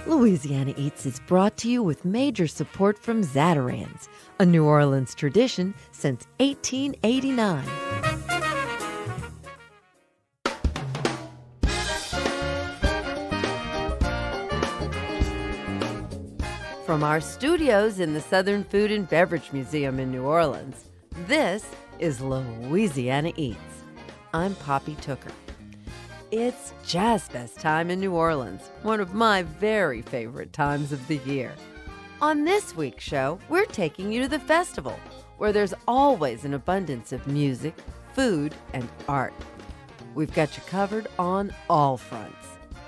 Louisiana Eats is brought to you with major support from Zatarain's, a New Orleans tradition since 1889. From our studios in the Southern Food and Beverage Museum in New Orleans, this is Louisiana Eats. I'm Poppy Tooker. It's Jazzfest time in New Orleans, one of my very favorite times of the year. On this week's show, we're taking you to the festival, where there's always an abundance of music, food, and art. We've got you covered on all fronts.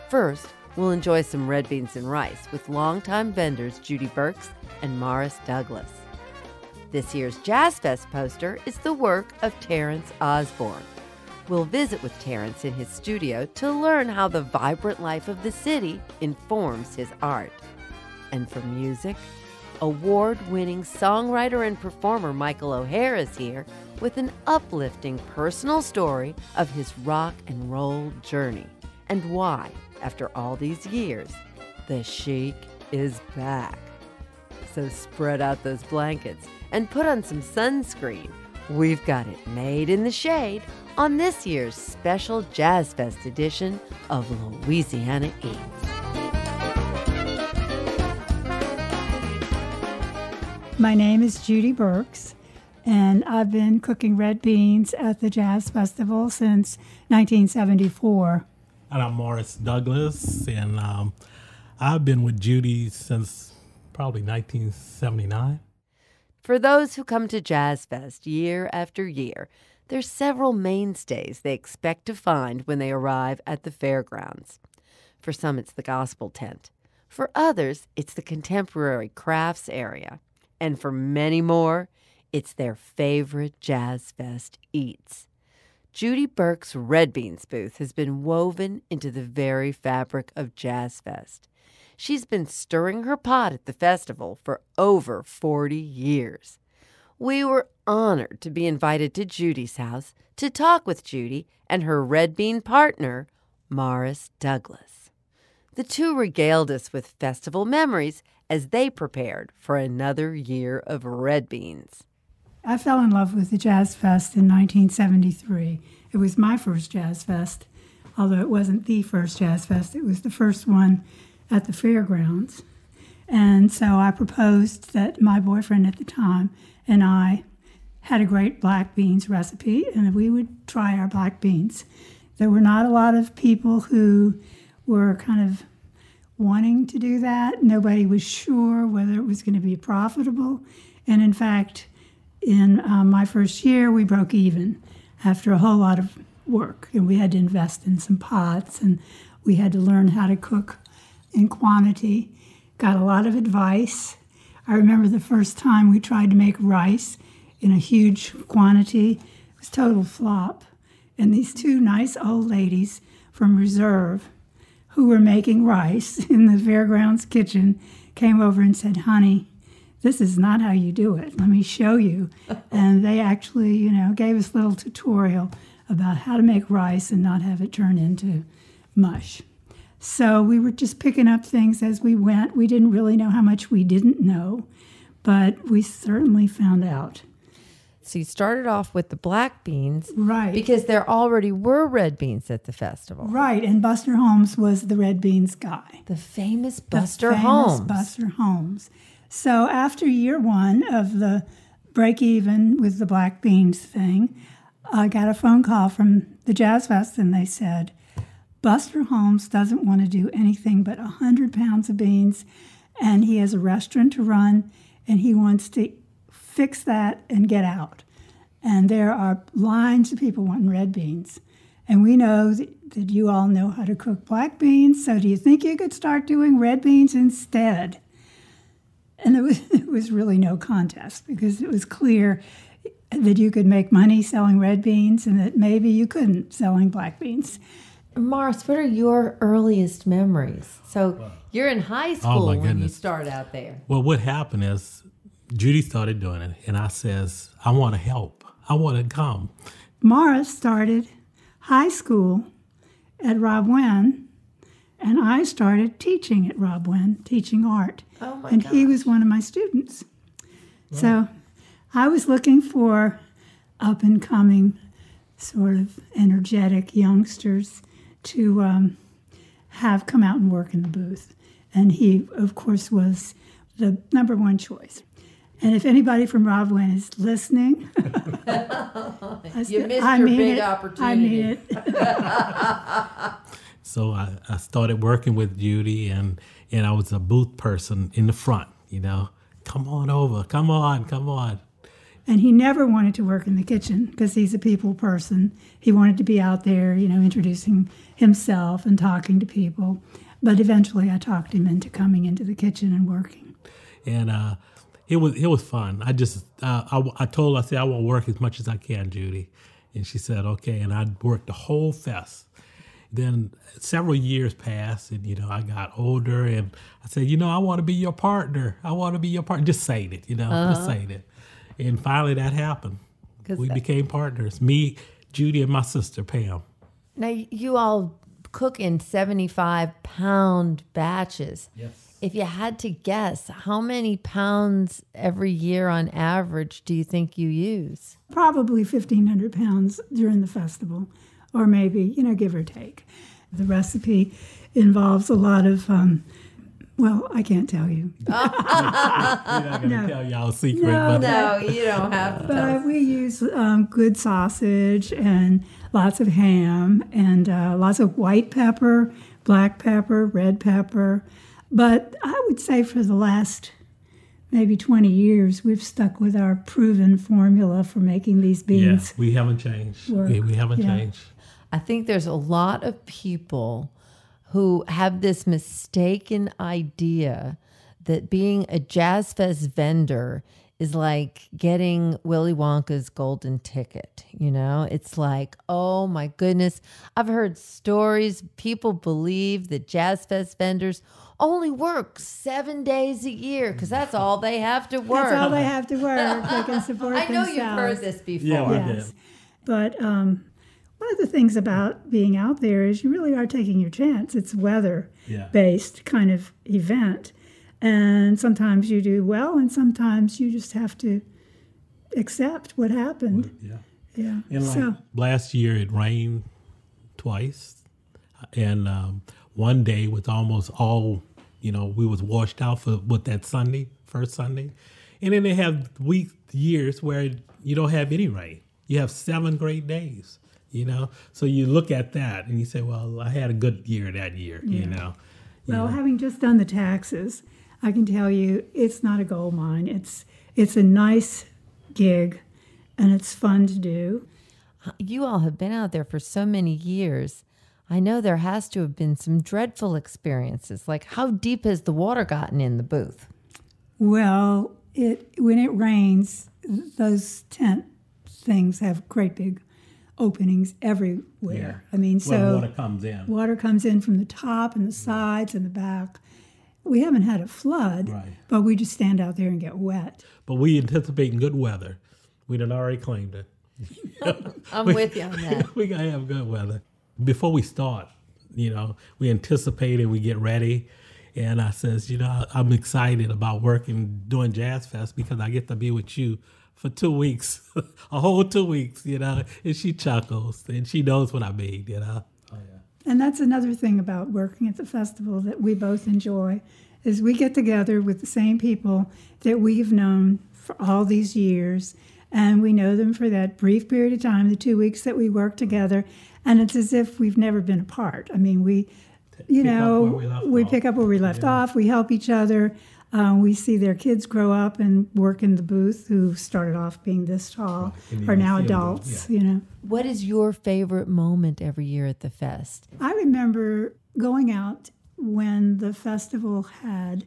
First, we'll enjoy some red beans and rice with longtime vendors Judy Burks and Morris Douglas. This year's Jazzfest poster is the work of TerranceOsborne. We'll visit with Terrance in his studio to learn how the vibrant life of the city informs his art. And for music, award-winning songwriter and performer Michael O Hara is here with an uplifting personal story of his rock and roll journey and why, after all these years, theSheik is back. So spread out those blankets and put on some sunscreen. We've got it made in the shade on this year's special Jazzfest edition of Louisiana Eats. My name is Judy Burks, and I've been cooking red beans at the Jazz Festival since 1974. And I'm Morris Douglas, and I've been with Judy since probably 1979. For those who come to Jazzfest year after year, there's several mainstays they expect to find when they arrive at the Fairgrounds. For some, it's the gospel tent. For others, it's the contemporary crafts area. And for many more, it's their favorite Jazzfest eats. Judy Burks' Red Beans booth has been woven into the very fabric of Jazzfest. She's been stirring her pot at the festival for over 40 years. We were honored to be invited to Judy's house to talk with Judy and her red bean partner, Morris Douglas. The two regaled us with festival memories as they prepared for another year of red beans. I fell in love with the Jazz Fest in 1973. It was my first Jazz Fest, although it wasn't the first Jazz Fest. It was the first one at the Fairgrounds. And so I proposed that my boyfriend at the time and I had a great black beans recipe, and we would try our black beans. There were not a lot of people who were kind of wanting to do that. Nobody was sure whether it was going to be profitable. And in fact, in my first year, we broke even after a whole lot of work. And we had to invest in some pots, and we had to learn how to cook in quantity. Got a lot of advice. I remember the first time we tried to make rice in a huge quantity. It was a total flop. And these two nice old ladies from Reserve who were making rice in the Fairgrounds kitchen came over and said, "Honey, this is not how you do it. Let me show you." And they actually, gave us a little tutorial about how to make rice and not have it turn into mush. So we were just picking up things as we went. We didn't really know how much we didn't know, but we certainly found out. So you started off with the black beans. Right. Because there already were red beans at the festival. Right, and Buster Holmes was the red beans guy. The famous Buster Holmes. Buster Holmes. So after year one of the break even with the black beans thing, I got a phone call from the Jazz Fest, and they said, Buster Holmes doesn't want to do anything but 100 pounds of beans, and he has a restaurant to run, and he wants to fix that and get out. And there are lines of people wanting red beans. And we know that you all know how to cook black beans, so do you think you could start doing red beans instead? And there was really no contest, because it was clear that you could make money selling red beans and that maybe you couldn't selling black beans. Morris, what are your earliest memories? So you're in high school when you start out there. Well, what happened is Judy started doing it, and I says, I want to help. I want to come. Morris started high school at Rob Wynn And I started teaching at Rob Wynn, teaching art. Oh, my And he gosh. was one of my students. So I was looking for up-and-coming, sort of energetic youngsters to have come out and work in the booth. And he, of course, was the number one choice. And if anybody from Rob Wynn is listening, You missed your big opportunity. I mean it. So I started working with Judy, and I was a booth person in the front, Come on over, come on. And he never wanted to work in the kitchen because he's a people person. He wanted to be out there, introducing himself and talking to people. But eventually I talked him into coming into the kitchen and working. And it was fun. I just I told her, I said, I want to work as much as I can, Judy. And she said, okay. And I worked the whole fest. Then several years passed, and I got older, and I said, I want to be your partner. Just saying it, just saying it. And finally that happened. We became partners. Me, Judy, and my sister Pam. Now, you all cook in 75-pound batches. Yes. If you had to guess, how many pounds every year on average do you think you use? Probably 1,500 pounds during the festival, or maybe, give or take. The recipe involves a lot of, I can't tell you. We're not going to tell y'all a secret. No, you don't have to. But we use good sausage and lots of ham and lots of white pepper, black pepper, red pepper. But I would say for the last maybe 20 years, we've stuck with our proven formula for making these beans. Yeah, we haven't changed. We haven't changed. I think there's a lot of people who have this mistaken idea that being a Jazzfest vendor is like getting Willy Wonka's golden ticket. It's like, oh my goodness. I've heard stories. People believe that Jazzfest vendors only work 7 days a year because that's all they have to work. That's all they have to work. They can support I know themselves. you've heard this before. Yeah, we Yes. did. But one of the things about being out there is you really are taking your chance. It's weather-based kind of event. And sometimes you do well, and sometimes you just have to accept what happened. Yeah. And last year it rained twice. And one day with almost all, we was washed out with that first Sunday. And then they have years where you don't have any rain. You have 7 great days. So you look at that and you say, well, I had a good year that year, Well, having just done the taxes, I can tell you it's not a gold mine. It's a nice gig, and it's fun to do. You all have been out there for so many years. I know there has to have been some dreadful experiences. Like, how deep has the water gotten in the booth? Well, when it rains, those tent things have great big openings everywhere. Yeah. I mean, so water comes in. Water comes in from the top and the sides and the back. We haven't had a flood, but we just stand out there and get wet. But we anticipate good weather. We done already claimed it. I'm with you on that. We gotta have good weather. Before we start, we anticipate and we get ready. And I says, I'm excited about working, doing Jazzfest because I get to be with you for 2 weeks, a whole 2 weeks, and she chuckles and she knows what I mean, Oh, yeah. And that's another thing about working at the festival that we both enjoy is we get together with the same people that we've known for all these years, and we know them for that brief period of time, the 2 weeks that we work together, and it's as if we've never been apart. I mean, we pick up where we left off. We help each other. We see their kids grow up and work in the booth who started off being this tall, are now adults, What is your favorite moment every year at the fest? I remember going out when the festival had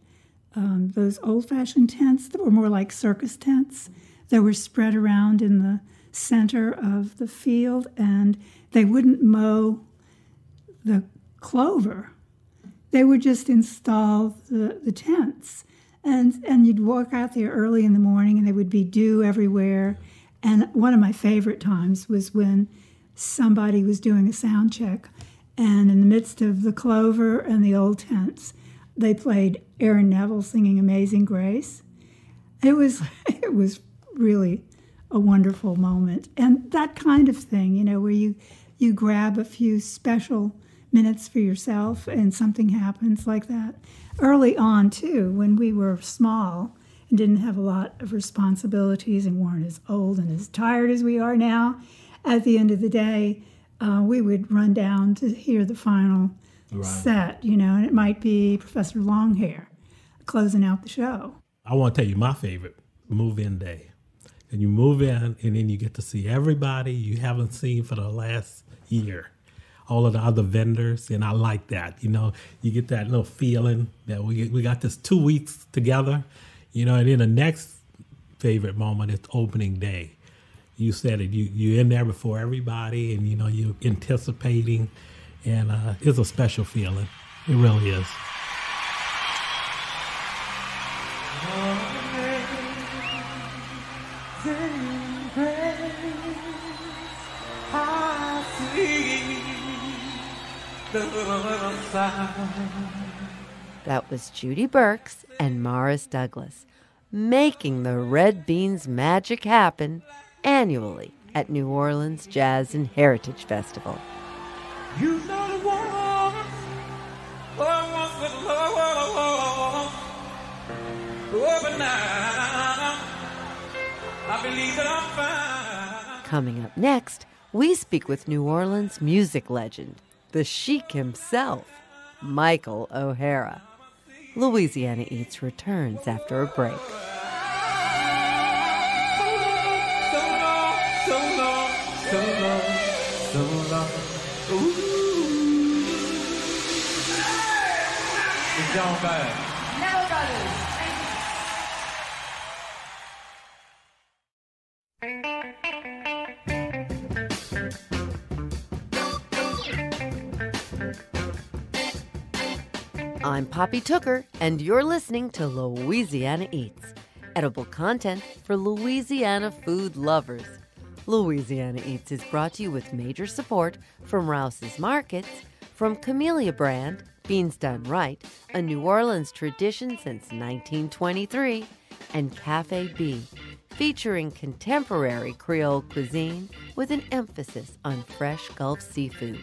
those old-fashioned tents that were more like circus tents that were spread around in the center of the field, and they wouldn't mow the clover. They would just install the tents. And you'd walk out there early in the morning, and there would be dew everywhere. And one of my favorite times was when somebody was doing a sound check, And in the midst of the clover and the old tents, they played Aaron Neville singing Amazing Grace. It was really a wonderful moment. And that kind of thing, you know, where you grab a few special minutes for yourself and something happens like that. Early on, too, when we were small and didn't have a lot of responsibilities and weren't as old and as tired as we are now, at the end of the day, we would run down to hear the final set, you know, and it might be Professor Longhair closing out the show. I want to tell you my favorite, move-in day. And you move in, and then you get to see everybody you haven't seen for the last year. All of the other vendors, and I like that. You know, you get that little feeling that we got this 2 weeks together, you know, and then the next favorite moment is opening day. You said it, you're in there before everybody, and, you know, you're anticipating, and it's a special feeling. It really is. That was Judy Burks and Morris Douglas, making the Red Beans magic happen annually at New Orleans Jazz and Heritage Festival. You know the one, but now I believe that I'm fine. Coming up next, we speak with New Orleans music legend, TheSheik himself, Michael O Hara. Louisiana Eats returns after a break. So long. Ooh. It's John Bad. Never got I'm Poppy Tooker, and you're listening to Louisiana Eats, edible content for Louisiana food lovers. Louisiana Eats is brought to you with major support from Rouse's Markets, from Camellia Brand, Beans Done Right, a New Orleans tradition since 1923, and Cafe B, featuring contemporary Creole cuisine with an emphasis on fresh Gulf seafood,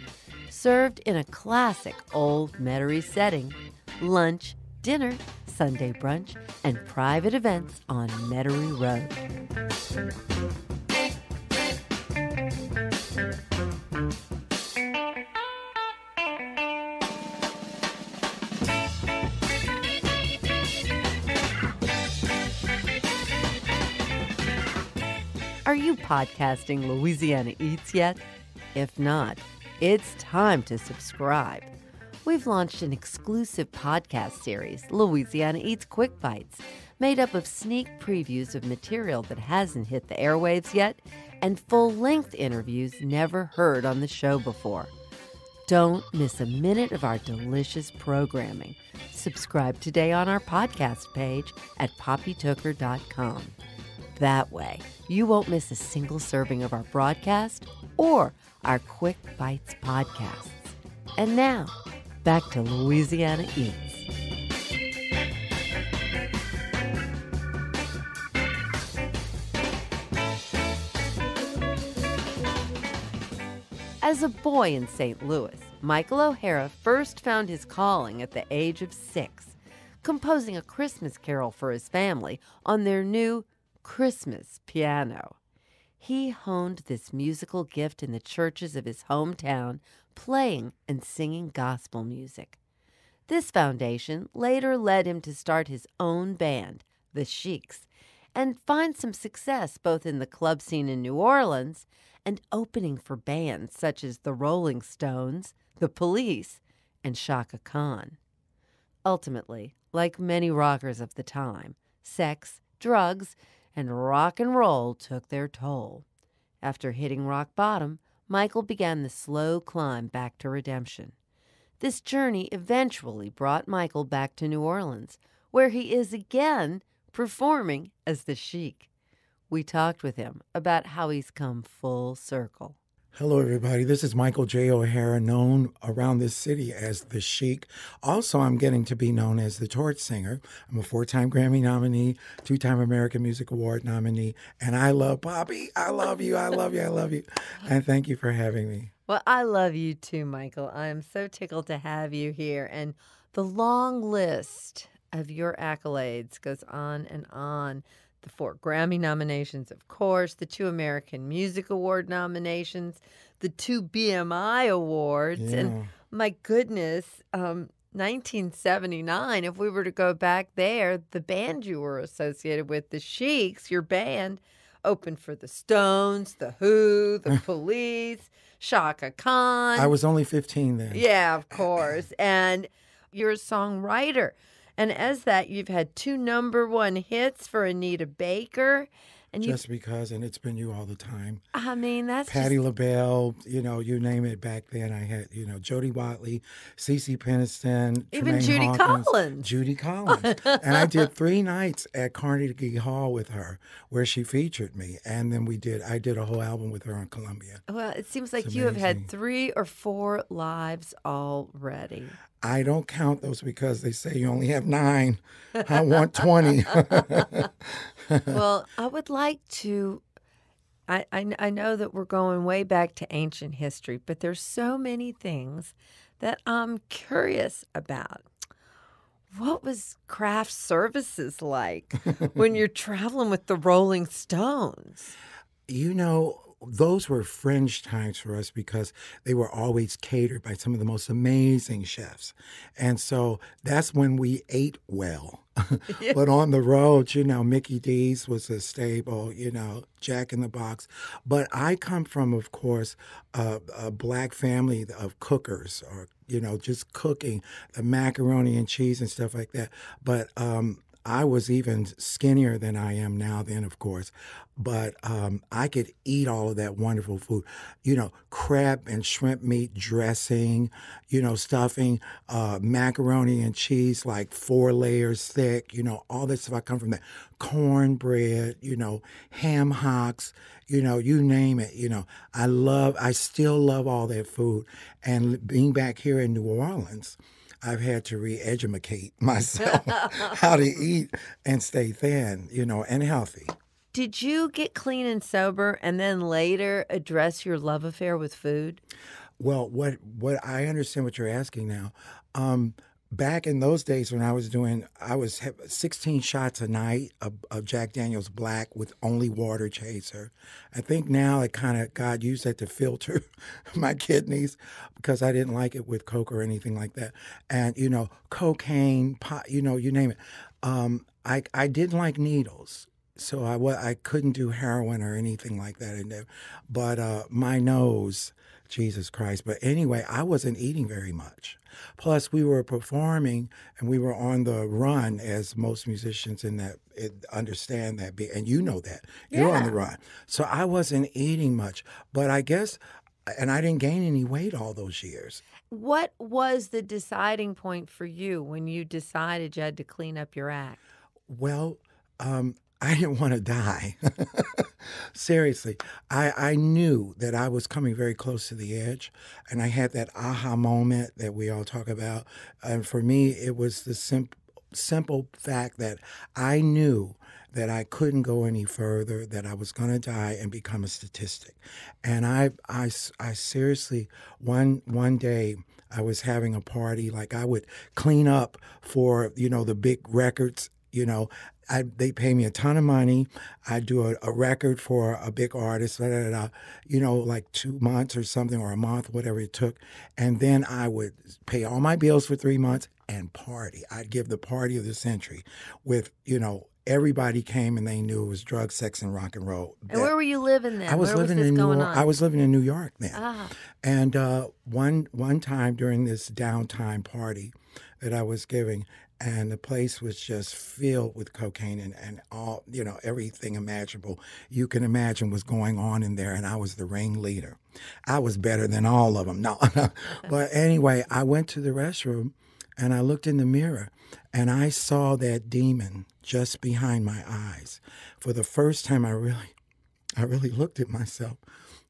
served in a classic old Metairie setting, lunch, dinner, Sunday brunch, and private events on Metairie Road. Are you podcasting Louisiana Eats yet? If not, it's time to subscribe. We've launched an exclusive podcast series, Louisiana Eats Quick Bites, made up of sneak previews of material that hasn't hit the airwaves yet and full-length interviews never heard on the show before. Don't miss a minute of our delicious programming. Subscribe today on our podcast page at poppytooker.com. That way, you won't miss a single serving of our broadcast or our Quick Bites podcasts. And now, back to Louisiana Eats. As a boy in St. Louis, Michael O Hara first found his calling at the age of 6, composing a Christmas carol for his family on their new Christmas piano. He honed this musical gift in the churches of his hometown, playing and singing gospel music. This foundation later led him to start his own band, the Sheiks, and find some success both in the club scene in New Orleans and opening for bands such as the Rolling Stones, the Police, and Chaka Khan. Ultimately, like many rockers of the time, sex, drugs, and rock and roll took their toll. After hitting rock bottom, Michael began the slow climb back to redemption. This journey eventually brought Michael back to New Orleans, where he is again performing as the Sheik. We talked with him about how he's come full circle. Hello, everybody. This is Michael J. O'Hara, known around this city as theSheik. Also, I'm getting to be known as the Torch Singer. I'm a 4-time Grammy nominee, 2-time American Music Award nominee, and I love Poppy. I love you. I love you. I love you. And thank you for having me. Well, I love you too, Michael. I am so tickled to have you here. And the long list of your accolades goes on and on. The 4 Grammy nominations, of course, the 2 American Music Award nominations, the 2 BMI Awards. Yeah. And my goodness, 1979, if we were to go back there, the band you were associated with, the Sheiks, your band, opened for the Stones, the Who, the Police, Shaka Khan. I was only 15 then. Yeah, of course. And you're a songwriter. And as that, you've had 2 #1 hits for Anita Baker. And Just because, and it's been you all the time. I mean, that's Patti just, LaBelle, you name it back then. I had, Jody Watley, CeCe Peniston, even Tremaine Judy Hawkins, Collins. Judy Collins. And I did 3 nights at Carnegie Hall with her where she featured me. And then I did a whole album with her on Columbia. Well, it seems like It's you have had amazing. 3 or 4 lives already. I don't count those because they say you only have 9. I want 20. Well, I would like to. I know that we're going way back to ancient history, but there's so many things that I'm curious about. What was craft services like when you're traveling with the Rolling Stones? Those were fringe times for us because they were always catered by some of the most amazing chefs. And so that's when we ate well. Yeah. But on the road, Mickey D's was a staple, Jack in the Box. But I come from, of course, a black family of cookers or, just cooking the macaroni and cheese and stuff like that. But I was even skinnier than I am now then, of course. But I could eat all of that wonderful food. Crab and shrimp meat dressing, stuffing, macaroni and cheese like 4 layers thick, all that stuff. I come from that. Cornbread, ham hocks, you name it. I still love all that food. And being back here in New Orleans, I've had to re-educate myself how to eat and stay thin, and healthy. Did you get clean and sober and then later address your love affair with food? Well, what I understand what you're asking now. Back in those days when I was 16 shots a night of Jack Daniel's Black with only water chaser. I think now God used that to filter my kidneys because I didn't like it with Coke or anything like that. And, cocaine, pot, you name it. I didn't like needles. So I couldn't do heroin or anything like that. But my nose, Jesus Christ. But anyway, I wasn't eating very much. Plus, we were performing and we were on the run, as most musicians understand that. And you know that. You're on the run. So I wasn't eating much. But I guess, and I didn't gain any weight all those years. What was the deciding point for you when you decided you had to clean up your act? Well, I didn't want to die. Seriously. I knew that I was coming very close to the edge, and I had that aha moment that we all talk about. And for me, it was the simple fact that I knew that I couldn't go any further, that I was going to die and become a statistic. And I seriously, one day, I was having a party, like I would clean up for, the big records, they pay me a ton of money. I do a record for a big artist, like 2 months or something, or a month, whatever it took. And then I would pay all my bills for 3 months and party. I'd give the party of the century with, everybody came and they knew it was drugs, sex, and rock and roll. And where were you living then? I was where living was this in going on? I was living in New York then. Ah. And one time during this downtime party that I was giving, and the place was just filled with cocaine and all, everything imaginable you can imagine was going on in there, and I was the ringleader. I was better than all of them. No. But anyway, I went to the restroom, and I looked in the mirror, and I saw that demon just behind my eyes. For the first time, I really looked at myself.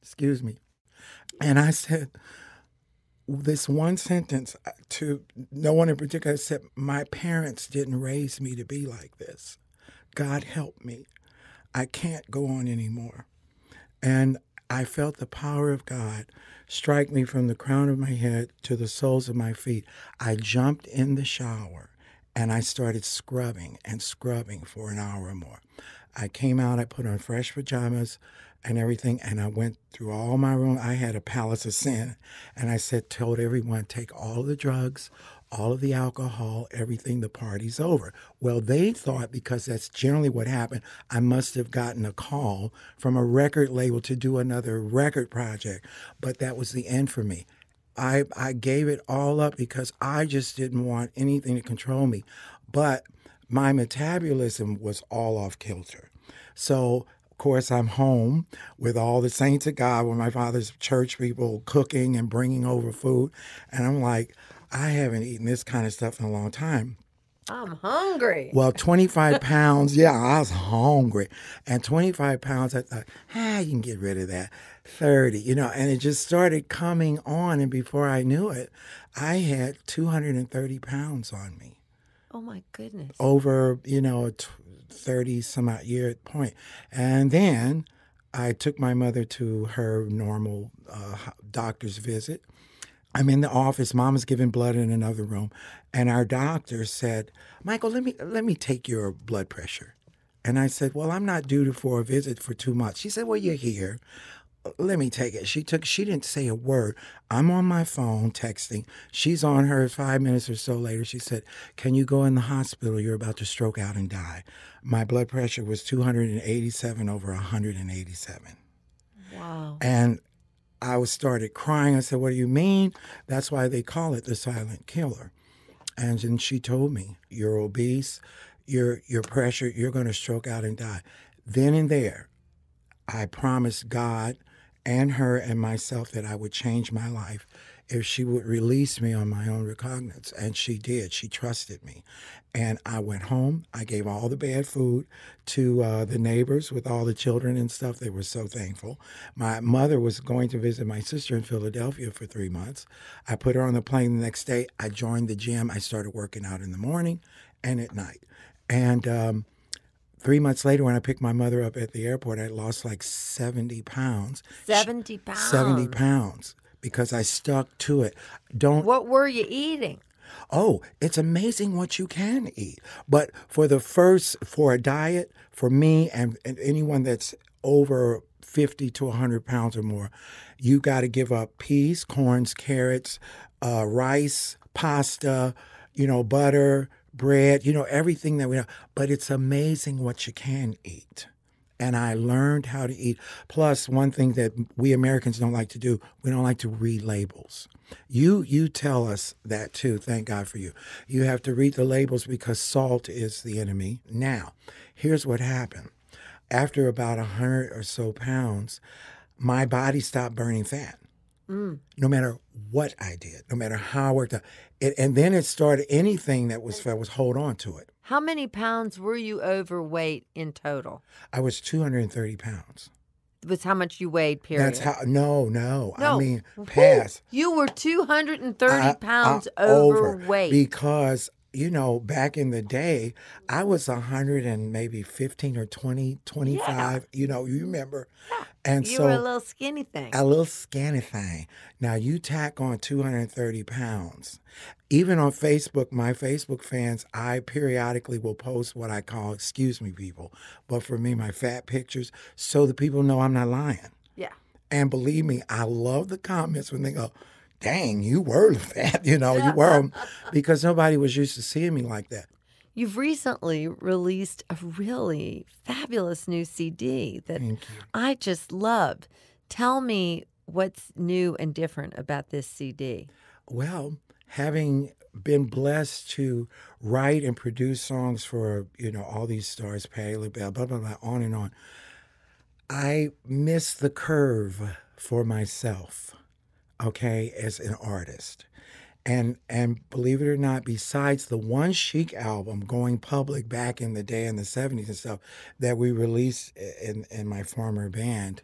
Excuse me. And I said this one sentence to no one in particular. I said, my parents didn't raise me to be like this. God help me. I can't go on anymore. And I felt the power of God strike me from the crown of my head to the soles of my feet. I jumped in the shower and I started scrubbing and scrubbing for an hour or more. I came out, I put on fresh pajamas and everything, and I went through all my room. I had a palace of sin, and I told everyone, take all the drugs, all of the alcohol, everything, the party's over. Well, they thought, because that's generally what happened, I must have gotten a call from a record label to do another record project, but that was the end for me. I gave it all up because I just didn't want anything to control me. But my metabolism was all off kilter. So, of course, I'm home with all the saints of God, with my father's church people cooking and bringing over food. And I'm like, I haven't eaten this kind of stuff in a long time. I'm hungry. Well, 25 pounds, yeah, I was hungry. And 25 pounds, I thought, you can get rid of that. 30, and it just started coming on. And before I knew it, I had 230 pounds on me. Oh, my goodness. Over, 30 some odd year point. And then I took my mother to her normal doctor's visit. I'm in the office. Mama's giving blood in another room. And our doctor said, Michael, let me take your blood pressure. And I said, well, I'm not due for a visit for 2 months. She said, well, you're here. Let me take it. She didn't say a word. I'm on my phone texting. She's on hers 5 minutes or so later. She said, can you go in the hospital? You're about to stroke out and die. My blood pressure was 287 over 187. Wow. And I started crying. I said, what do you mean? That's why they call it the silent killer. And then she told me, you're obese, your pressure, you're going to stroke out and die. Then and there, I promised God and her and myself that I would change my life if she would release me on my own recognizance. And she did. She trusted me. And I went home. I gave all the bad food to the neighbors with all the children and stuff. They were so thankful. My mother was going to visit my sister in Philadelphia for 3 months. I put her on the plane the next day. I joined the gym. I started working out in the morning and at night. And 3 months later, when I picked my mother up at the airport, I lost like 70 pounds. 70 pounds? 70 pounds because I stuck to it. What were you eating? Oh, it's amazing what you can eat. But for a diet, for me and anyone that's over 50 to 100 pounds or more, you got to give up peas, corns, carrots, rice, pasta, butter, bread, everything that we have. But it's amazing what you can eat. And I learned how to eat. Plus, one thing that we Americans don't like to do, we don't like to read labels. You tell us that too, thank God for you. You have to read the labels because salt is the enemy. Now, here's what happened. After about 100 or so pounds, my body stopped burning fat. No matter what I did, no matter how I worked out. And then it started, anything that was fat was hold on to it. How many pounds were you overweight in total? I was 230 pounds. Was how much you weighed, period? That's how, no. I mean, past. You were 230 pounds overweight. Because, back in the day, I was 100 and maybe 15 or 20, 25, you remember. And you were a little skinny thing. A little skinny thing. Now, you tack on 230 pounds. Even on Facebook, my Facebook fans, I periodically will post what I call, excuse me, people, but for me, my fat pictures, so the people know I'm not lying. Yeah. And believe me, I love the comments when they go, dang, you were fat, you were, because nobody was used to seeing me like that. You've recently released a really fabulous new CD that I just loved. Tell me what's new and different about this CD. Well, having been blessed to write and produce songs for, all these stars, Patti LaBelle, blah, blah, blah, on and on, I missed the curve for myself, okay, as an artist. And believe it or not, besides the one Chic album going public back in the day in the 70s and stuff that we released in my former band,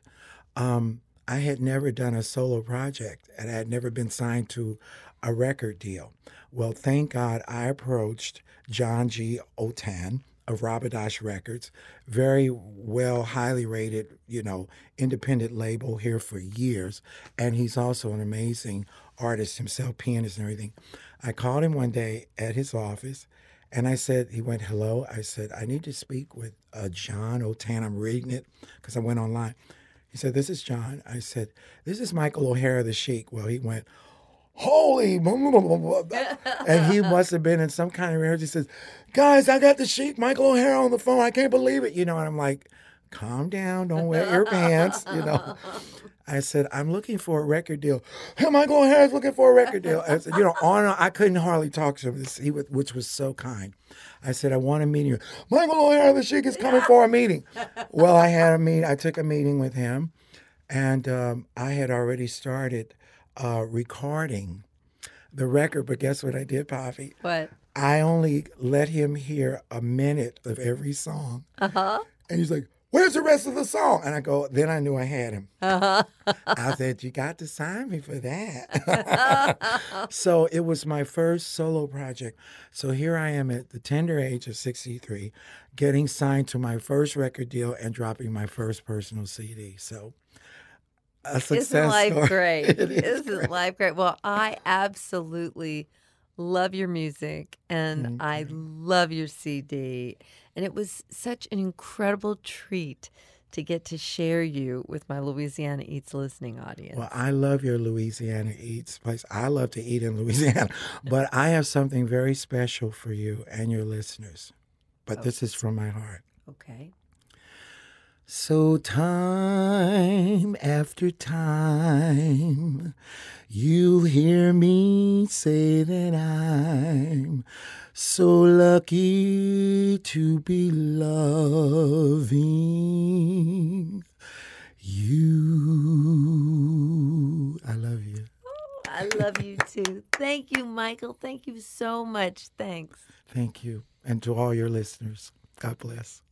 I had never done a solo project, and I had never been signed to a record deal. Well, thank God I approached John G. Otan of Rabadosh Records, very well, highly rated, independent label here for years. And he's also an amazing artist himself, pianist and everything. I called him one day at his office, and I said, he went, hello. I said, I need to speak with John Otan. I'm reading it because I went online. He said, this is John. I said, this is Michael O Hara, theSheik. Well, he went, holy, and he must have been in some kind of rehearsal. He says, guys, I got theSheik, Michael O Hara on the phone. I can't believe it. And I'm like, calm down. Don't wet your pants. I said, I'm looking for a record deal. Hey, Michael O Hara's looking for a record deal. I said, on and on. I couldn't hardly talk to him, which was so kind. I said, I want a meeting. Michael O Hara, theSheik is coming for a meeting. Well, I had a meeting. I took a meeting with him, and I had already started recording the record, but guess what I did, Poppy? What? I only let him hear a minute of every song. Uh-huh. And he's like, where's the rest of the song? And I go, then I knew I had him. Uh-huh. I said, you got to sign me for that. So it was my first solo project. So here I am at the tender age of 63, getting signed to my first record deal and dropping my first personal CD. So a success Isn't life story. great? Isn't life great? Well, I absolutely love your music, and I love your CD. And it was such an incredible treat to get to share you with my Louisiana Eats listening audience. Well, I love your Louisiana Eats place. I love to eat in Louisiana, but I have something very special for you and your listeners. But this is from my heart. Okay. So time after time, you hear me say that I'm so lucky to be loving you. I love you. I love you too. Thank you, Michael. Thank you so much. Thanks. Thank you. And to all your listeners, God bless.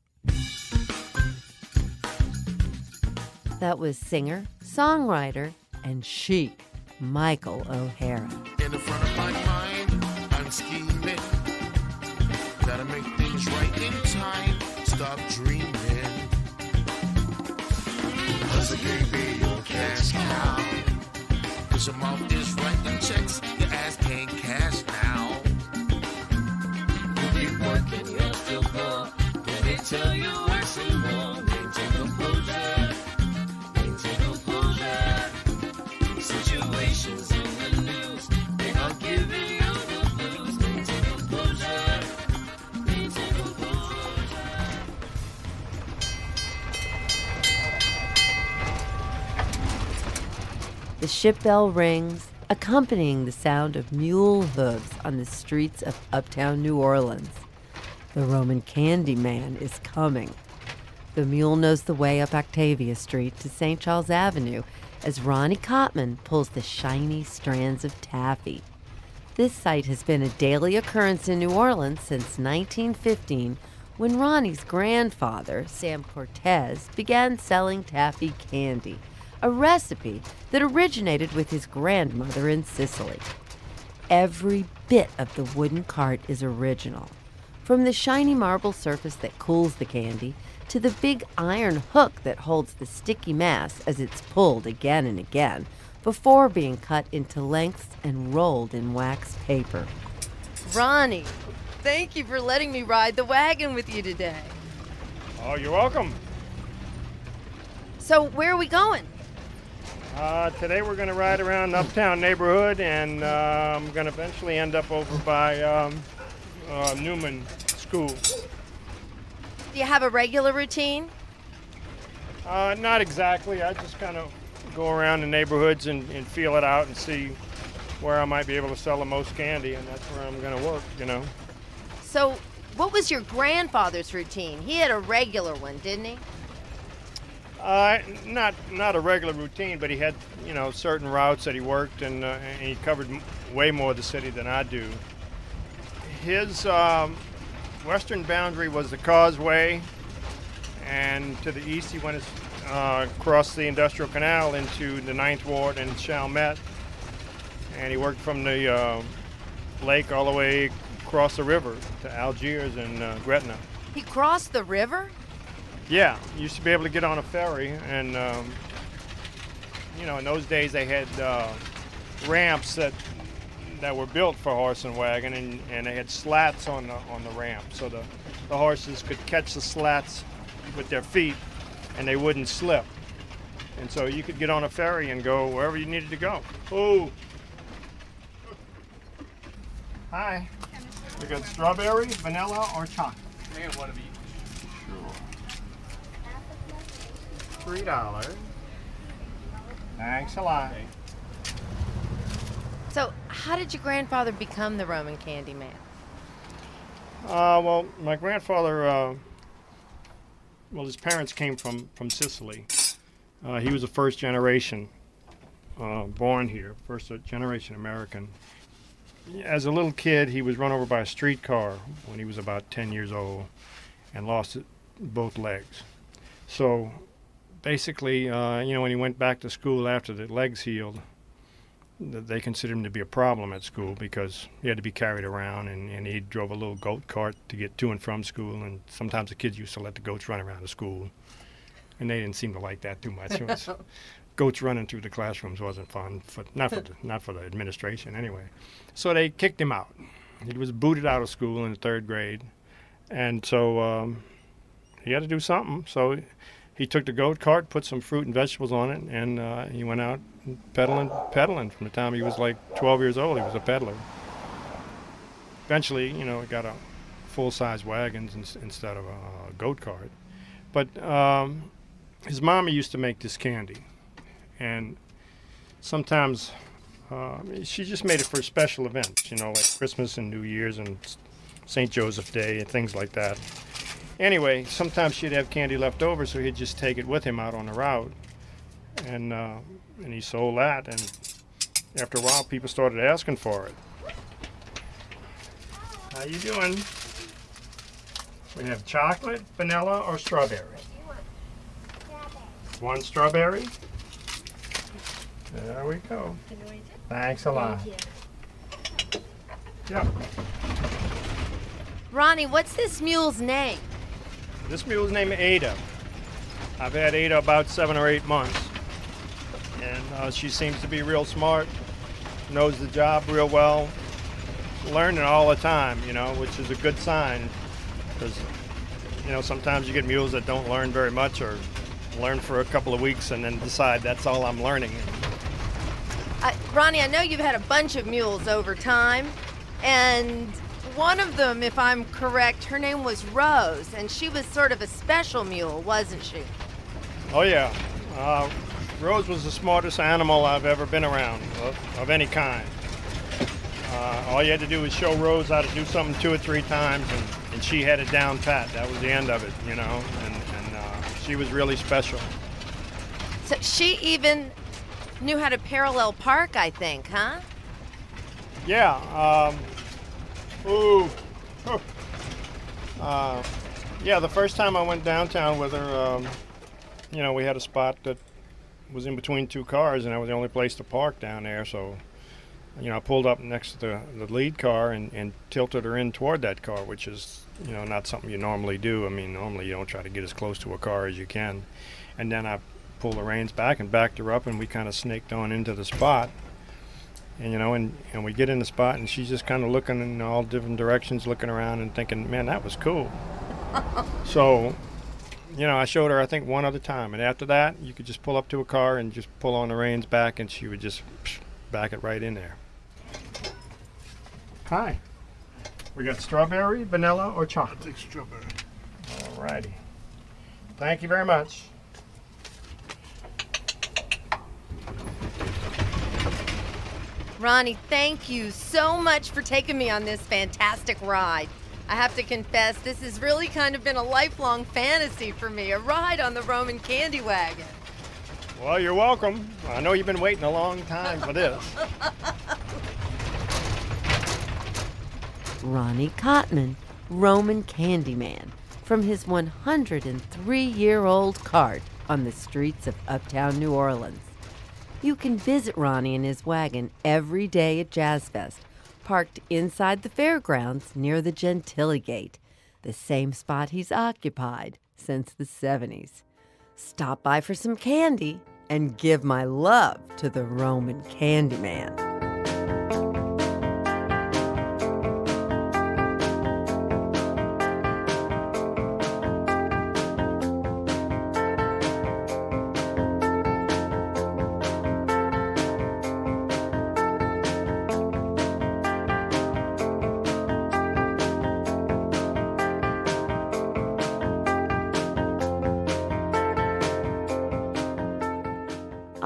That was singer, songwriter, and chic, Michael O Hara. In the front of my mind, I'm scheming. Gotta make things right in time. Stop dreaming. 'Cause I can't be your cash cow. 'Cause your mouth is writing checks, your ass can't cash now. You keep working, you're still poor. When they tell you work some more, maintain composure. Situations in the news, they are giving you the blues. Maintain composure. Maintain composure. The ship bell rings, accompanying the sound of mule hooves on the streets of Uptown New Orleans. The RomanCandy man is coming. The mule knows the way up Octavia Street to St. Charles Avenue as Ronnie Kotteman pulls the shiny strands of taffy. This sight has been a daily occurrence in New Orleans since 1915, when Ronnie's grandfather, Sam Cortez, began selling taffy candy, a recipe that originated with his grandmother in Sicily. Every bit of the wooden cart is original, from the shiny marble surface that cools the candy to the big iron hook that holds the sticky mass as it's pulled again and again before being cut into lengths and rolled in wax paper. Ronnie, thank you for letting me ride the wagon with you today. Oh, you're welcome. So where are we going? Today we're going to ride around the Uptown neighborhood, and I'm going to eventually end up over by Newman School. Do you have a regular routine? Not exactly. I just kind of go around the neighborhoods and feel it out and see where I might be able to sell the most candy, and that's where I'm going to work, So what was your grandfather's routine? He had a regular one, didn't he? Not a regular routine, but he had, certain routes that he worked, and he covered way more of the city than I do. His western boundary was the Causeway, and to the east he went as crossed the Industrial Canal into the Ninth Ward and Chalmette. And he worked from the lake all the way across the river to Algiers and Gretna. He crossed the river? Yeah, you used to be able to get on a ferry, and in those days they had ramps that were built for horse and wagon, and they had slats on the ramp, so the horses could catch the slats with their feet, and they wouldn't slip. And so you could get on a ferry and go wherever you needed to go. Oh, hi. We got strawberry, vanilla, or chocolate. And one of each. $3. Thanks a lot. So, how did your grandfather become the RomanCandy man? Well, my grandfather, his parents came from Sicily. He was a first generation born here, first generation American. As a little kid, he was run over by a streetcar when he was about 10 years old and lost both legs. So basically, when he went back to school after the legs healed, they considered him to be a problem at school because he had to be carried around, and he drove a little goat cart to get to and from school, and sometimes the kids used to let the goats run around the school, and they didn't seem to like that too much. Goats running through the classrooms wasn't fun, not for the administration anyway. So they kicked him out. He was booted out of school in the 3rd grade, and so he had to do something. So he took the goat cart, put some fruit and vegetables on it, and he went out peddling from the time he was like 12 years old. He was a peddler. Eventually, he got a full-size wagons instead of a goat cart. But his mama used to make this candy, and sometimes she just made it for special events, like Christmas and New Year's and St. Joseph Day and things like that. Anyway, sometimes she'd have candy left over, so he'd just take it with him out on the route, and he sold that. And after a while, people started asking for it. How you doing? We have chocolate, vanilla, or strawberry. One strawberry. There we go. Thanks a lot. Yep. Ronnie, what's this mule's name? This mule's named Ada. I've had Ada about 7 or 8 months, and she seems to be real smart, knows the job real well, learning all the time, which is a good sign, because, sometimes you get mules that don't learn very much or learn for a couple of weeks and then decide that's all I'm learning. Ronnie, I know you've had a bunch of mules over time, and one of them, if I'm correct, her name was Rose, and she was sort of a special mule, wasn't she? Oh, yeah. Rose was the smartest animal I've ever been around, of any kind. All you had to do was show Rose how to do something 2 or 3 times, and she had it down pat. That was the end of it, and she was really special. So she even knew how to parallel park, I think, huh? Yeah. Yeah, the first time I went downtown with her, we had a spot that was in between 2 cars, and that was the only place to park down there. So, I pulled up next to the lead car and tilted her in toward that car, which is, not something you normally do. I mean, normally you don't try to get as close to a car as you can. And then I pulled the reins back and backed her up, and we kind of snaked on into the spot. And, and we get in the spot, and she's just kind of looking in all different directions, looking around and thinking, man, that was cool. So, I showed her, I think, one other time. And after that, you could just pull up to a car and just pull on the reins back, and she would just back it right in there. Hi. We got strawberry, vanilla, or chocolate? I'll take strawberry. All righty. Thank you very much. Ronnie, thank you so much for taking me on this fantastic ride. I have to confess, this has really kind of been a lifelong fantasy for me, a ride on the RomanCandy wagon. Well, you're welcome. I know you've been waiting a long time for this. Ronnie Kotteman, RomanCandy Man, from his 103-year-old cart on the streets of Uptown New Orleans. You can visit Ronnie and his wagon every day at Jazzfest, parked inside the Fairgrounds near the Gentilly gate, the same spot he's occupied since the 70s. Stop by for some candy and give my love to the RomanCandy man.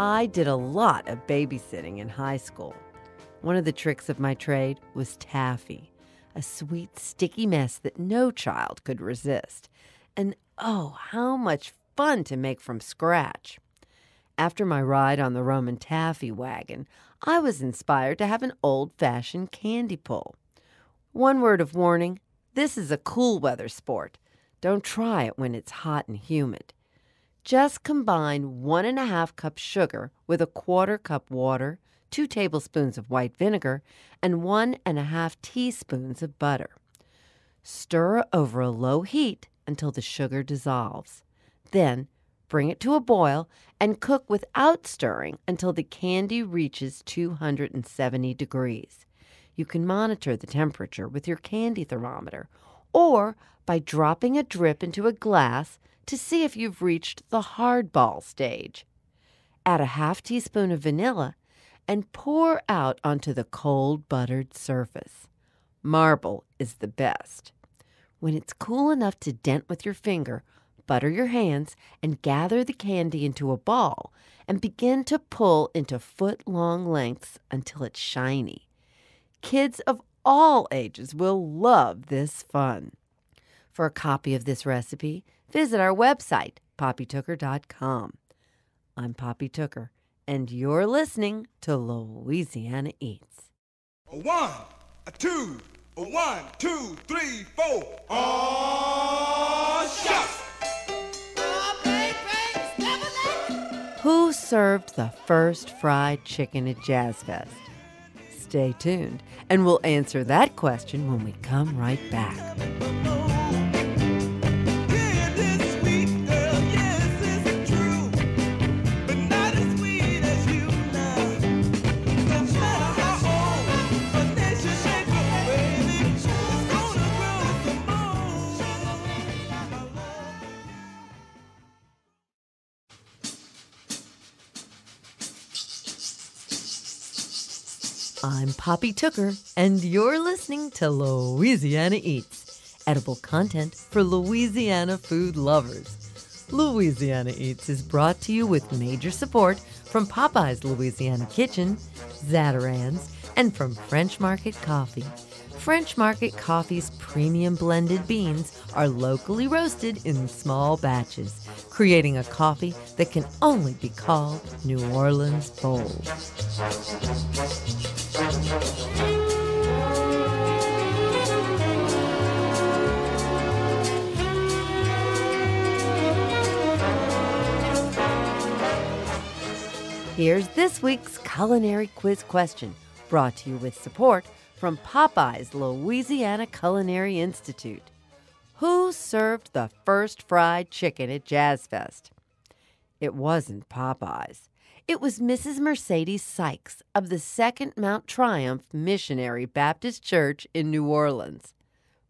I did a lot of babysitting in high school. One of the tricks of my trade was taffy, a sweet, sticky mess that no child could resist. And oh, how much fun to make from scratch. After my ride on the Roman taffy wagon, I was inspired to have an old-fashioned candy pull. One word of warning, this is a cool weather sport. Don't try it when it's hot and humid. Just combine 1½ cup sugar with 1/4 cup water, 2 tablespoons of white vinegar, and 1½ teaspoons of butter. Stir over a low heat until the sugar dissolves. Then bring it to a boil and cook without stirring until the candy reaches 270 degrees. You can monitor the temperature with your candy thermometer or by dropping a drip into a glass to see if you've reached the hardball stage. Add a ½ teaspoon of vanilla and pour out onto the cold buttered surface. Marble is the best. When it's cool enough to dent with your finger, butter your hands and gather the candy into a ball and begin to pull into foot-long lengths until it's shiny. Kids of all ages will love this fun. For a copy of this recipe, visit our website, poppytooker.com. I'm Poppy Tooker, and you're listening to Louisiana Eats. A 1, a 2, a 1, 2, 3, 4. Oh, shucks! Who served the first fried chicken at Jazzfest? Stay tuned, and we'll answer that question when we come right back. I'm Poppy Tooker, and you're listening to Louisiana Eats, edible content for Louisiana food lovers. Louisiana Eats is brought to you with major support from Popeye's Louisiana Kitchen, Zatarain's, and from French Market Coffee. French Market Coffee's premium blended beans are locally roasted in small batches, creating a coffee that can only be called New Orleans bold. Here's this week's culinary quiz question, brought to you with support from Popeye's Louisiana Culinary Institute. Who served the first fried chicken at Jazzfest? It wasn't Popeye's. It was Mrs. Mercedes Sykes of the Second Mount Triumph Missionary Baptist Church in New Orleans.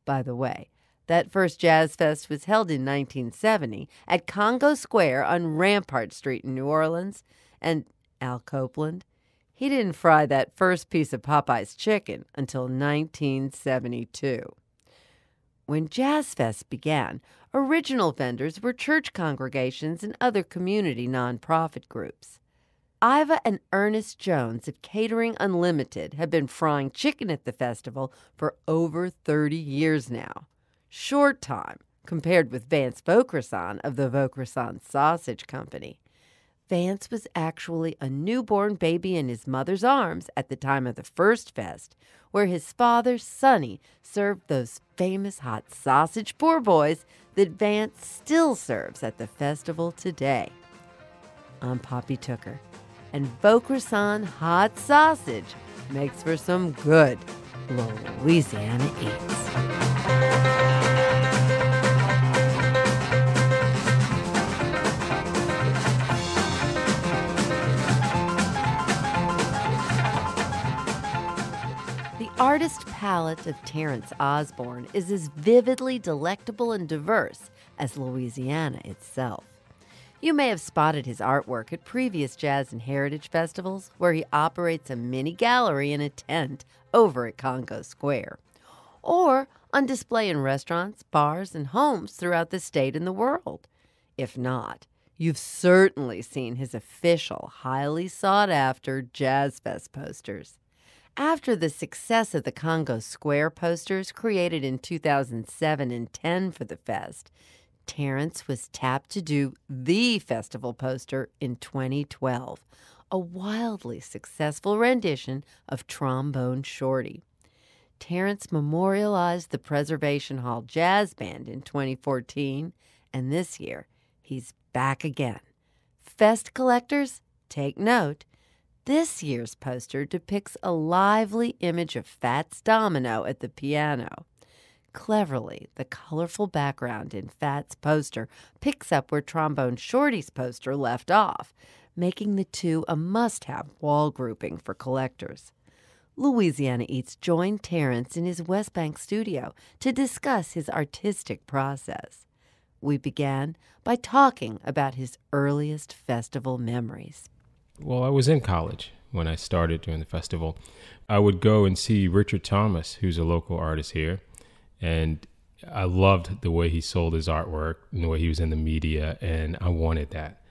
By the way, that first Jazzfest was held in 1970 at Congo Square on Rampart Street in New Orleans, and Al Copeland, he didn't fry that first piece of Popeye's chicken until 1972. When Jazzfest began, original vendors were church congregations and other community nonprofit groups. Iva and Ernest Jones of Catering Unlimited have been frying chicken at the festival for over 30 years now. Short time compared with Vance Vaucresson of the Vaucresson Sausage Company. Vance was actually a newborn baby in his mother's arms at the time of the first fest, where his father, Sonny, served those famous hot sausage poor boys that Vance still serves at the festival today. I'm Poppy Tooker, and Vaucresson hot sausage makes for some good Louisiana Eats. The artist palette of Terrance Osborne is as vividly delectable and diverse as Louisiana itself. You may have spotted his artwork at previous jazz and heritage festivals where he operates a mini gallery in a tent over at Congo Square, or on display in restaurants, bars, and homes throughout the state and the world. If not, you've certainly seen his official, highly sought-after Jazzfest posters. After the success of the Congo Square posters created in 2007 and 10 for the fest, Terrance was tapped to do the festival poster in 2012, a wildly successful rendition of Trombone Shorty. Terrance memorialized the Preservation Hall Jazz Band in 2014, and this year he's back again. Fest collectors, take note. This year's poster depicts a lively image of Fats Domino at the piano. Cleverly, the colorful background in Fats' poster picks up where Trombone Shorty's poster left off, making the two a must-have wall grouping for collectors. Louisiana Eats joined Terrance in his West Bank studio to discuss his artistic process. We began by talking about his earliest festival memories. Well, I was in college when I started doing the festival. I would go and see Richard Thomas, who's a local artist here, and I loved the way he sold his artwork and the way he was in the media, and I wanted that.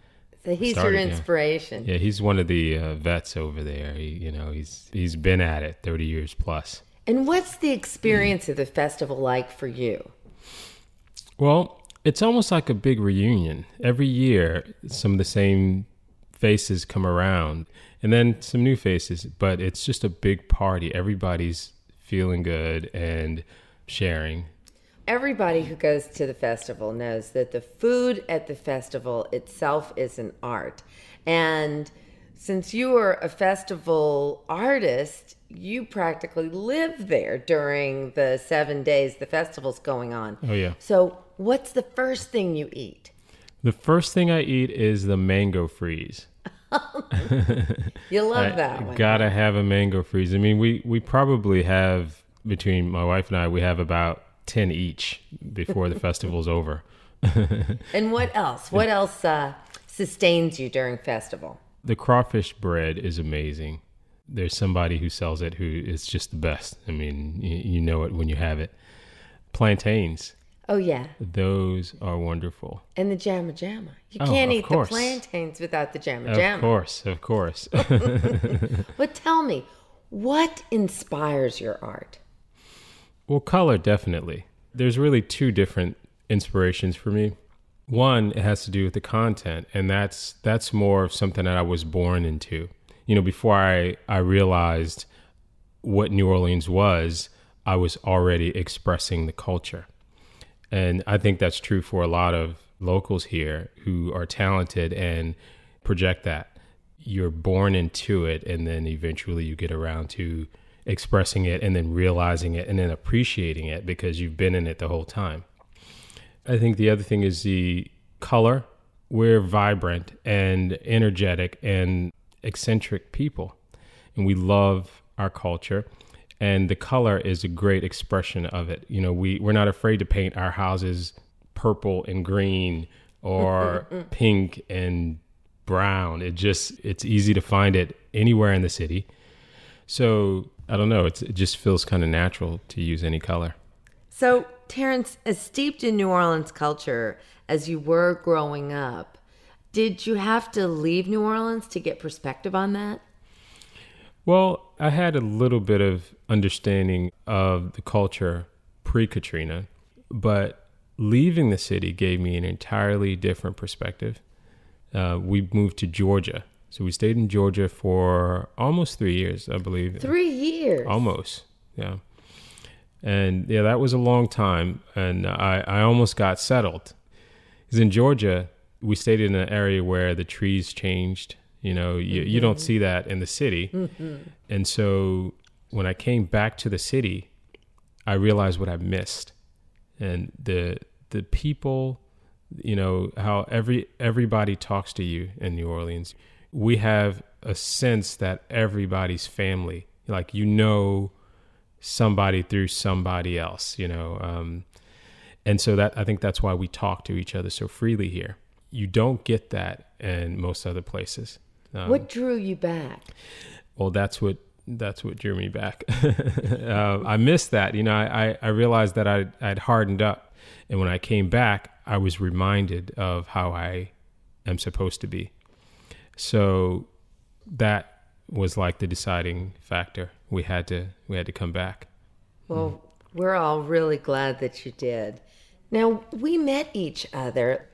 So he's your inspiration. Yeah, he's one of the vets over there. He's been at it 30 years plus. And what's the experience of the festival like for you? Well, it's almost like a big reunion. Every year, some of the same faces come around and then some new faces, but it's just a big party. Everybody's feeling good and sharing. Everybody who goes to the festival knows that the food at the festival itself is an art. And since you are a festival artist, you practically live there during the 7 days the festival's going on. Oh, yeah. So what's the first thing you eat? The first thing I eat is the mango freeze. You love that one. Gotta have a mango freeze. I mean, we probably have, between my wife and I, we have about 10 each before the festival's over. And what else? What else sustains you during festival? The crawfish bread is amazing. There's somebody who sells it who is just the best. I mean, you know it when you have it. Plantains. Oh, yeah. Those are wonderful. And the jamma jamma. You can't eat the plantains without the jamma jamma. Of course. But tell me, what inspires your art? Well, color, definitely. There's really two different inspirations for me. One, it has to do with the content, and that's more of something that I was born into. You know, before I realized what New Orleans was, I was already expressing the culture. And I think that's true for a lot of locals here who are talented and project that. You're born into it, and then eventually you get around to expressing it and then realizing it and then appreciating it because you've been in it the whole time. I think the other thing is the color. We're vibrant and energetic and eccentric people, and we love our culture. And the color is a great expression of it. You know, we're not afraid to paint our houses purple and green or pink and brown. It's easy to find it anywhere in the city. So I don't know, it just feels kind of natural to use any color. So Terrance, as steeped in New Orleans culture as you were growing up, did you have to leave New Orleans to get perspective on that? Well, I had a little bit of understanding of the culture pre-Katrina, but leaving the city gave me an entirely different perspective. We moved to Georgia. So we stayed in Georgia for almost 3 years, I believe. 3 years? Almost. Yeah. And yeah, that was a long time. And I almost got settled. Because in Georgia, we stayed in an area where the trees changed. You don't see that in the city. And so when I came back to the city, I realized what I missed. And the people, how everybody talks to you in New Orleans. We have a sense that everybody's family, like, somebody through somebody else, and so that I think that's why we talk to each other so freely here. You don't get that in most other places. What drew you back? Well, that's what drew me back. I missed that. I realized that I'd hardened up, and when I came back, I was reminded of how I am supposed to be. So that was like the deciding factor. We had to come back. Well, we're all really glad that you did. Now, we met each other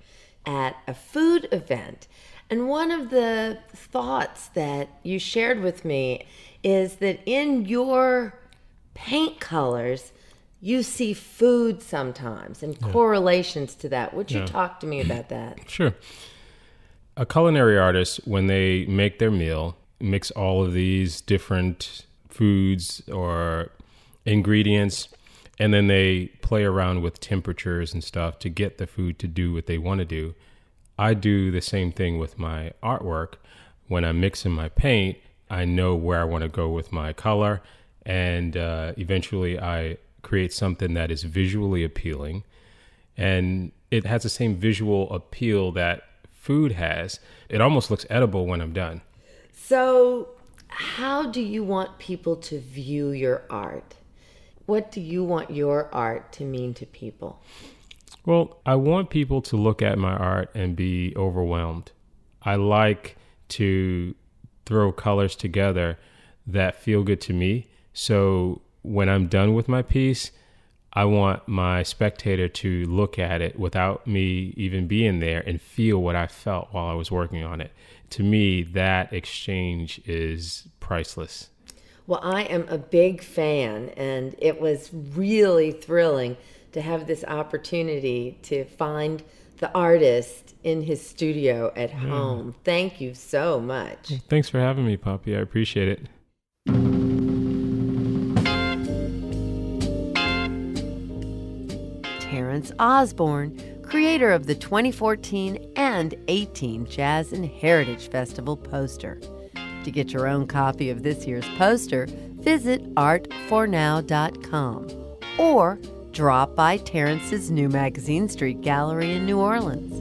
at a food event, and one of the thoughts that you shared with me is that in your paint colors, you see food sometimes and correlations to that. Would you talk to me about that? Sure. A culinary artist, when they make their meal, mix all of these different foods or ingredients, and then they play around with temperatures and stuff to get the food to do what they want to do. I do the same thing with my artwork. When I'm mixing my paint, I know where I want to go with my color, and eventually I create something that is visually appealing, and it has the same visual appeal that food has. It almost looks edible when I'm done. So how do you want people to view your art? What do you want your art to mean to people? Well, I want people to look at my art and be overwhelmed. I like to throw colors together that feel good to me. So when I'm done with my piece, I want my spectator to look at it without me even being there and feel what I felt while I was working on it. To me, that exchange is priceless. Well, I am a big fan, and it was really thrilling to have this opportunity to find the artist in his studio at home. Thank you so much. Thanks for having me, Poppy. I appreciate it. Terrance Osborne, creator of the 2014 and 18 Jazz and Heritage Festival poster. To get your own copy of this year's poster, visit artfornow.com or drop by Terrance's new Magazine Street Gallery in New Orleans.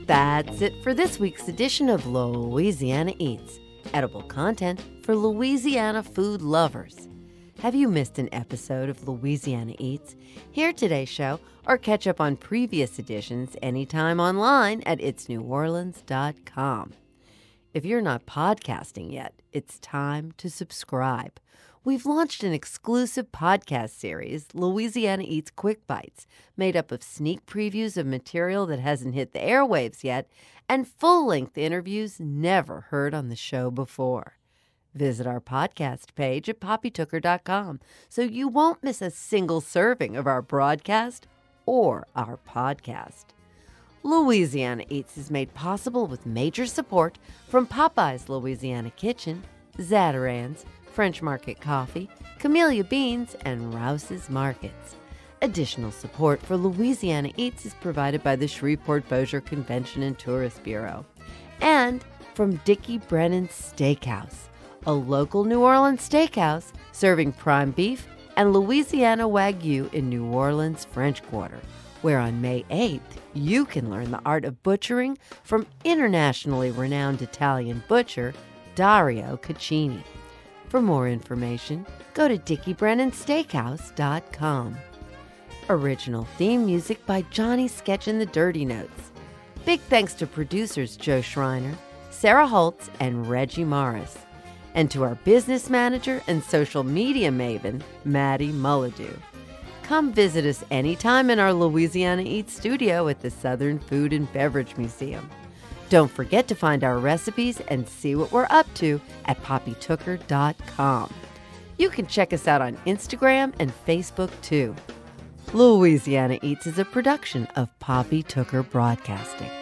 That's it for this week's edition of Louisiana Eats, edible content for Louisiana food lovers. Have you missed an episode of Louisiana Eats? Hear today's show or catch up on previous editions anytime online at itsneworleans.com. If you're not podcasting yet, it's time to subscribe. We've launched an exclusive podcast series, Louisiana Eats Quick Bites, made up of sneak previews of material that hasn't hit the airwaves yet and full-length interviews never heard on the show before. Visit our podcast page at poppytooker.com so you won't miss a single serving of our broadcast or our podcast. Louisiana Eats is made possible with major support from Popeye's Louisiana Kitchen, Zatarain's, French Market Coffee, Camellia Beans, and Rouse's Markets. Additional support for Louisiana Eats is provided by the Shreveport-Bossier Convention and Tourist Bureau and from Dickie Brennan's Steakhouse, a local New Orleans steakhouse serving prime beef and Louisiana Wagyu in New Orleans French Quarter, where on May 8th, you can learn the art of butchering from internationally renowned Italian butcher Dario Caccini. For more information, go to DickieBrennanSteakhouse.com. Original theme music by Johnny Sketch and the Dirty Notes. Big thanks to producers Joe Schreiner, Sarah Holtz, and Reggie Morris. And to our business manager and social media maven, Maddie Mullidew. Come visit us anytime in our Louisiana Eats studio at the Southern Food and Beverage Museum. Don't forget to find our recipes and see what we're up to at poppytooker.com. You can check us out on Instagram and Facebook too. Louisiana Eats is a production of Poppy Tooker Broadcasting.